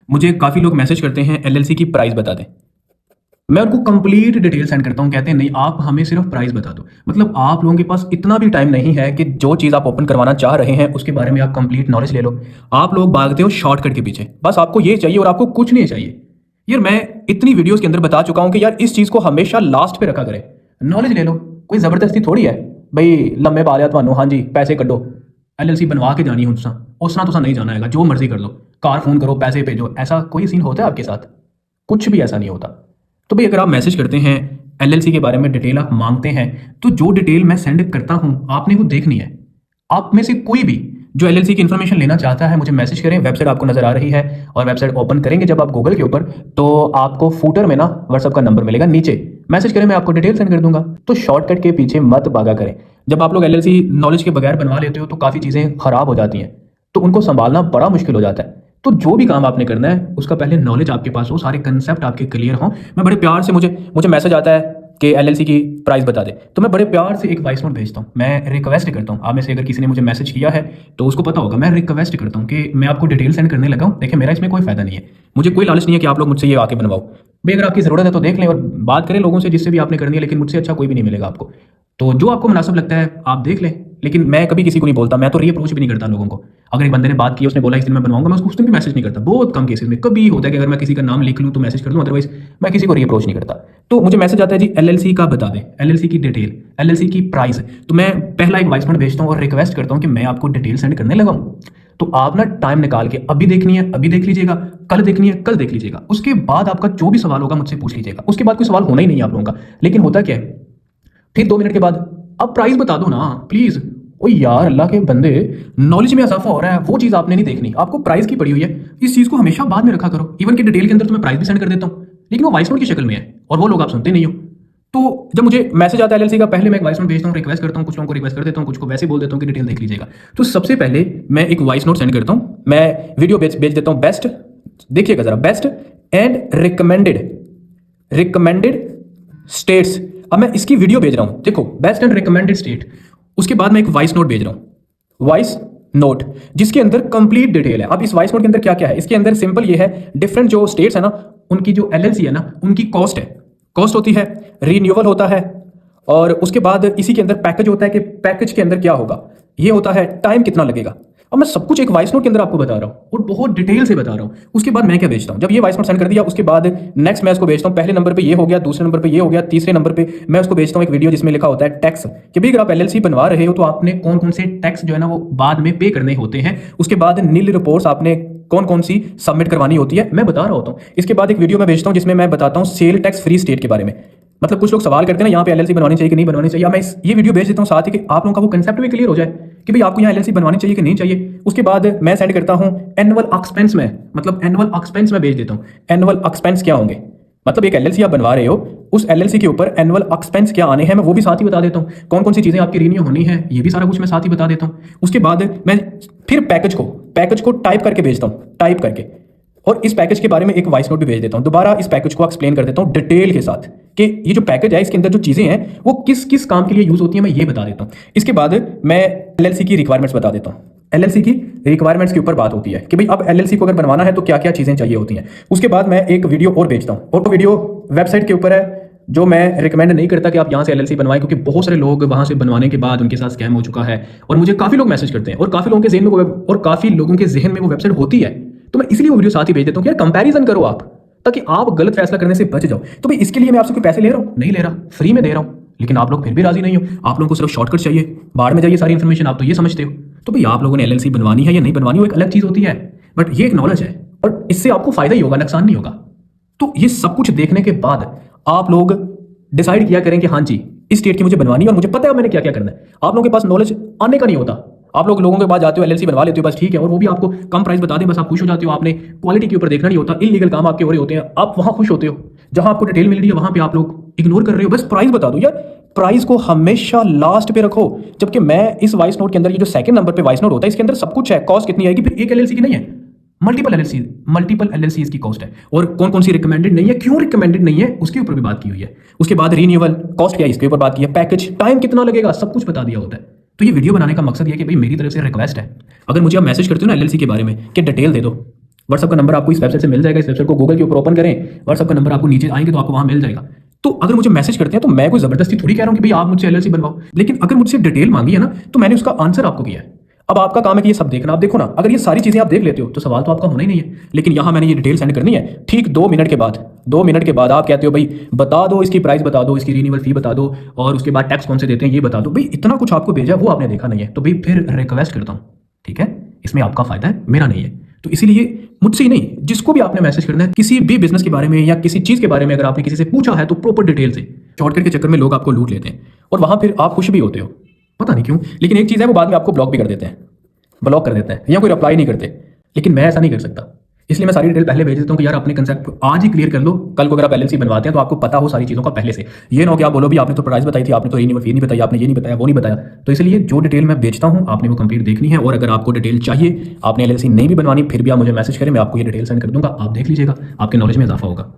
मुझे काफ़ी लोग मैसेज करते हैं एलएलसी की प्राइस बता दें। मैं उनको कंप्लीट डिटेल सेंड करता हूँ, कहते हैं नहीं आप हमें सिर्फ प्राइस बता दो। मतलब आप लोगों के पास इतना भी टाइम नहीं है कि जो चीज़ आप ओपन करवाना चाह रहे हैं उसके बारे में आप कंप्लीट नॉलेज ले लो। आप लोग भागते हो शॉर्टकट के पीछे, बस आपको ये चाहिए और आपको कुछ नहीं चाहिए। यार मैं इतनी वीडियोस के अंदर बता चुका हूँ कि यार इस चीज़ को हमेशा लास्ट पे रखा करें। नॉलेज ले लो, कोई ज़बरदस्ती थोड़ी है भाई लम्बे बाल है थानू, हाँ जी पैसे कड्डो एलएलसी बनवा के जानी उसना तुसा नहीं जाना है, जो मर्जी कर लो, कार फोन करो पैसे भेजो, ऐसा कोई सीन होता है आपके साथ? कुछ भी ऐसा नहीं होता। तो भाई अगर आप मैसेज करते हैं एलएलसी के बारे में डिटेल आप मांगते हैं, तो जो डिटेल मैं सेंड करता हूं आपने वो देखनी है। आप में से कोई भी जो एलएलसी की इन्फॉर्मेशन लेना चाहता है मुझे मैसेज करें। वेबसाइट आपको नजर आ रही है और वेबसाइट ओपन करेंगे जब आप गूगल के ऊपर, तो आपको फूटर में ना व्हाट्सएप का नंबर मिलेगा, नीचे मैसेज करें, मैं आपको डिटेल सेंड कर दूंगा। तो शॉर्टकट के पीछे मत भागा करें। जब आप लोग एलएलसी नॉलेज के बगैर बनवा लेते हो तो काफ़ी चीज़ें खराब हो जाती हैं, तो उनको संभालना बड़ा मुश्किल हो जाता है। तो जो भी काम आपने करना है उसका पहले नॉलेज आपके पास हो, सारे कंसेप्ट आपके क्लियर हों। मैं बड़े प्यार से मुझे मुझे मैसेज आता है कि एलएलसी की प्राइस बता दे, तो मैं बड़े प्यार से एक वॉइस नोट भेजता हूँ। मैं रिक्वेस्ट करता हूँ, आप में से अगर किसी ने मुझे मैसेज किया है तो उसको पता होगा, मैं रिक्वेस्ट करता हूँ कि मैं आपको डिटेल सेंड करने लगा हूँ। देखिए मेरा इसमें कोई फायदा नहीं है, मुझे कोई लालच नहीं है कि आप लोग मुझसे ये आके बनवाओ। भाई अगर आपकी ज़रूरत है तो देख लें और बात करें लोगों से जिससे भी आपने करनी है, लेकिन मुझसे अच्छा कोई भी नहीं मिलेगा आपको। तो जो आपको मुनासिब लगता है आप देख लें, लेकिन मैं कभी किसी को नहीं बोलता, मैं तो रीअप्रोच भी नहीं करता लोगों को। अगर एक बंदे ने बात की, उसने बोला इस दिन मैं बनवाऊंगा, मैं उसको उस दिन भी मैसेज नहीं करता। बहुत कम केसेस में कभी होता है कि अगर मैं किसी का नाम लिख लूँ तो मैसेज कर दूँ, अदरवाइज मैं किसी को रीअप्रोच नहीं करता। तो मुझे मैसेज आता है जी एलएलसी का बता दें, एलएलसी की डिटेल, एलएलसी की प्राइस। तो मैं पहला एक वॉइस नोट भेजता हूँ और रिक्वेस्ट करता हूँ कि मैं आपको डिटेल सेंड करने लगा हूँ। तो आप ना टाइम निकाल के अभी देखनी है अभी देख लीजिएगा, कल देखनी है कल देख लीजिएगा, उसके बाद आपका जो भी सवाल होगा मुझसे पूछ लीजिएगा। उसके बाद कोई सवाल होना ही नहीं है आप लोगों का। लेकिन होता क्या है, फिर 2 मिनट के बाद अब प्राइस बता दो ना प्लीज। ओ यार अल्लाह के बंदे, नॉलेज में इजाफा हो रहा है, वो चीज आपने नहीं देखनी, आपको प्राइस की पड़ी हुई है। इस चीज को हमेशा बाद में रखा करो। इवन कि डिटेल के अंदर तो मैं प्राइस भी सेंड कर देता हूँ, लेकिन वो वॉइस नोट की शक्ल में है और वो लोग आप सुनते नहीं हो। तो जब मुझे मैसेज आता है एलएलसी का, पहले मैं एक वॉइस नोट भेजता हूँ, रिक्वेस्ट करता हूँ, कुछ लोगों को रिक्वेस्ट कर देता हूँ, कुछ को वैसे बोल देता हूँ कि डिटेल देख लीजिएगा। तो सबसे पहले मैं एक वॉइस नोट सेंड करता हूँ, मैं वीडियो भेज देता हूँ। बेस्ट देखिएगा जरा, बेस्ट एंड रिकमेंडेड स्टेट्स। अब मैं इसकी वीडियो भेज रहा हूं, देखो बेस्ट एंड रिकमेंडेड स्टेट। उसके बाद मैं एक वॉइस नोट भेज रहा हूं, वॉइस नोट जिसके अंदर कंप्लीट डिटेल है। अब इस वॉइस नोट के अंदर क्या क्या है, इसके अंदर सिंपल ये है, डिफरेंट जो स्टेट्स है ना उनकी जो एलएलसी है ना उनकी कॉस्ट है, कॉस्ट होती है, रिन्यूअल होता है, और उसके बाद इसी के अंदर पैकेज होता है कि पैकेज के अंदर क्या होगा, ये होता है, टाइम कितना लगेगा। अब मैं सब कुछ एक वॉइस नोट के अंदर आपको बता रहा हूँ और बहुत डिटेल से बता रहा हूँ। उसके बाद मैं क्या भेजता हूँ, जब ये वॉइस नोट सेंड कर दिया उसके बाद नेक्स्ट मैं इसको भेजता हूँ। पहले नंबर पे ये हो गया, दूसरे नंबर पे ये हो गया, तीसरे नंबर पे मैं उसको भेजता हूँ एक वीडियो जिसमें लिखा होता है टैक्स, कि भाई अगर आप एलएलसी बनवा रहे हो तो आपने कौन कौन से टैक्स जो है ना वो बाद में पे करने होते हैं। उसके बाद नील रिपोर्ट्स आपने कौन कौन सी सबमिट करवानी होती है मैं बता रहा होता हूँ। इसके बाद एक वीडियो मैं भेजता हूँ जिसमें मैं बताता हूँ सेल टैक्स फ्री स्टेट के बारे में। मतलब कुछ लोग सवाल करते हैं ना यहाँ पे एलएलसी बनवानी चाहिए कि नहीं बनवानी चाहिए, मैं ये वीडियो भेज देता हूँ साथ ही कि आप लोगों का वो कंसेप्ट भी क्लियर हो जाए कि भाई आपको यहाँ एलएलसी बनवानी चाहिए कि नहीं चाहिए। उसके बाद मैं सेंड करता हूँ एनुअल एक्सपेंस में, मतलब एनुअल एक्सपेंस में भेज देता हूँ। एनुअल एक्सपेंस क्या होंगे, मतलब एक एलएलसी आप बनवा रहे हो, उस एलएलसी के ऊपर एनुअल एक्सपेंस क्या आने हैं मैं वो भी साथ ही बता देता हूँ। कौन कौन सी चीज़ें आपकी रिन्यू होनी है ये भी सारा कुछ मैं साथ ही बता देता हूँ। उसके बाद मैं फिर पैकेज को टाइप करके भेजता हूँ, टाइप करके, और इस पैकेज के बारे में एक वॉइस नोट भी भेज देता हूँ। दोबारा इस पैकेज को एक्सप्लेन कर देता हूँ डिटेल के साथ कि ये जो पैकेज है इसके अंदर जो चीज़ें हैं वो किस किस काम के लिए यूज़ होती हैं, मैं ये बता देता हूँ। इसके बाद मैं एलएलसी की रिक्वायरमेंट्स बता देता हूँ। एलएलसी की रिक्वायरमेंट्स के ऊपर बात होती है कि भाई अब एलएलसी को अगर बनवाना है तो क्या क्या चीज़ें चाहिए होती हैं। उसके बाद मैं एक वीडियो और भेजता हूँ, और वो वीडियो वेबसाइट के ऊपर है जो मैं रिकमेंड नहीं करता कि आप यहाँ से एलएलसी बनवाएं, क्योंकि बहुत सारे लोग वहाँ से बनवाने के बाद उनके साथ स्कैम हो चुका है और मुझे काफ़ी लोग मैसेज करते हैं और काफ़ी लोगों के जहन में वो वेबसाइट होती है। तो मैं इसलिए वो वीडियो साथ ही भेज देता हूँ कि यार कंपैरिजन करो आप, ताकि आप गलत फैसला करने से बच जाओ। तो भाई इसके लिए मैं आपसे कोई पैसे ले रहा हूँ नहीं ले रहा, फ्री में दे रहा हूँ, लेकिन आप लोग फिर भी राजी नहीं हो। आप लोगों को सिर्फ शॉर्टकट चाहिए, बाढ़ में जाइए सारी इन्फॉर्मेशन, आप तो ये समझते हो। तो भाई आप लोगों ने एलएलसी बनवानी है या नहीं बनवानी वो एक अलग चीज़ होती है, बट ये एक नॉलेज है और इससे आपको फायदा ही होगा, नुकसान नहीं होगा। तो ये सब कुछ देखने के बाद आप लोग डिसाइड किया करें कि हाँ जी इस स्टेट की मुझे बनवानी है और मुझे पता है मैंने क्या क्या करना है। आप लोगों के पास नॉलेज आने का नहीं होता, आप लोगों के पास जाते हो एलएलसी बनवा लेते हो बस ठीक है, और वो भी आपको कम प्राइस बता दें बस आप खुश हो जाते हो। आपने क्वालिटी के ऊपर देखना नहीं होता, इलीगल काम आपके हो रहे होते हैं, आप वहां खुश होते हो। जहां आपको डिटेल मिल रही है वहां पे आप लोग इग्नोर कर रहे हो, बस प्राइस बता दो यार। प्राइस को हमेशा लास्ट पे रखो, जबकि मैं इस वॉइस नोट के अंदर ये जो सेकंड नंबर पे वॉइस नोट होता है इसके अंदर सब कुछ है, कॉस्ट कितनी आएगी, फिर एक एलएलसी की नहीं है, मल्टीपल एलएलसी की कॉस्ट है, और कौन कौन सी रिकमेंडेड नहीं है, क्यों रिकमेंडेड नहीं है उसके ऊपर भी बात की हुई है। उसके बाद रिन्यूअल कॉस्ट क्या है इसके ऊपर बात की है, पैकेज टाइम कितना लगेगा सब कुछ बता दिया होता है। तो ये वीडियो बनाने का मकसद ये है कि भाई मेरी तरफ से रिक्वेस्ट है, अगर मुझे आप मैसेज करते हो ना एलएलसी के बारे में कि डिटेल दे दो, व्हाट्सअप का नंबर आपको इस वेबसाइट से मिल जाएगा। इस वेबसाइट को गूगल के ऊपर ओपन करें, व्हाट्सअप का नंबर आपको नीचे आएंगे तो आपको वहां मिल जाएगा। तो अगर मुझे मैसेज करते हैं तो मैं कोई जबरदस्ती थोड़ी कह रहा हूं कि भाई आप मुझसे एलएलसी बनवाओ, लेकिन अगर मुझसे डिटेल मांगी है ना तो मैंने उसका आंसर आपको किया है। अब आपका काम है कि ये सब देखना। आप देखो ना, अगर ये सारी चीजें आप देख लेते हो तो सवाल तो आपका होना ही नहीं है। लेकिन यहां मैंने ये डिटेल सेंड करनी है, ठीक 2 मिनट के बाद, 2 मिनट के बाद आप कहते हो भाई बता दो इसकी प्राइस, बता दो इसकी रिन्यूअल फी, बता दो और उसके बाद टैक्स कौन से देते हैं ये बता दो। भाई इतना कुछ आपको भेजा है वो आपने देखा नहीं है, तो भाई फिर रिक्वेस्ट करता हूं, ठीक है, इसमें आपका फायदा है, मेरा नहीं है। तो इसीलिए मुझसे ही नहीं, जिसको भी आपने मैसेज करना है किसी भी बिजनेस के बारे में या किसी चीज के बारे में, अगर आपने किसी से पूछा है तो प्रॉपर डिटेल से। शॉर्टकट के चक्कर में लोग आपको लूट लेते हैं और वहां फिर आप खुश भी होते हो, पता नहीं क्यों। लेकिन एक चीज है, वो बाद में आपको ब्लॉक भी कर देते हैं, ब्लॉक कर देते हैं या कोई रिप्लाई नहीं करते। लेकिन मैं ऐसा नहीं कर सकता, इसलिए मैं सारी डिटेल पहले भेज देता हूँ कि यार अपने कंसेप्ट आज ही क्लियर कर लो, कल को अगर आप एलएलसी बनवाते हैं तो आपको पता हो सारी चीज़ों का पहले से। ये ना हो कि आप बोलो भी आपने तो प्राइस बताई थी, आपने तो रिन्यूअल फी नहीं बताई, आपने ये नहीं बताया, वो नहीं बताया। तो इसलिए जो डिटेल मैं बेचता हूँ आपने वो कंप्लीट देखनी है। और अगर आपको डिटेल चाहिए, आपने एलएलसी नहीं भी बनवानी, फिर भी आप मुझे मैसेज करें, मैं आपको ये डिटेल सेंड कर दूंगा, आप देख लीजिएगा, आपके नॉलेज में इजाफा होगा।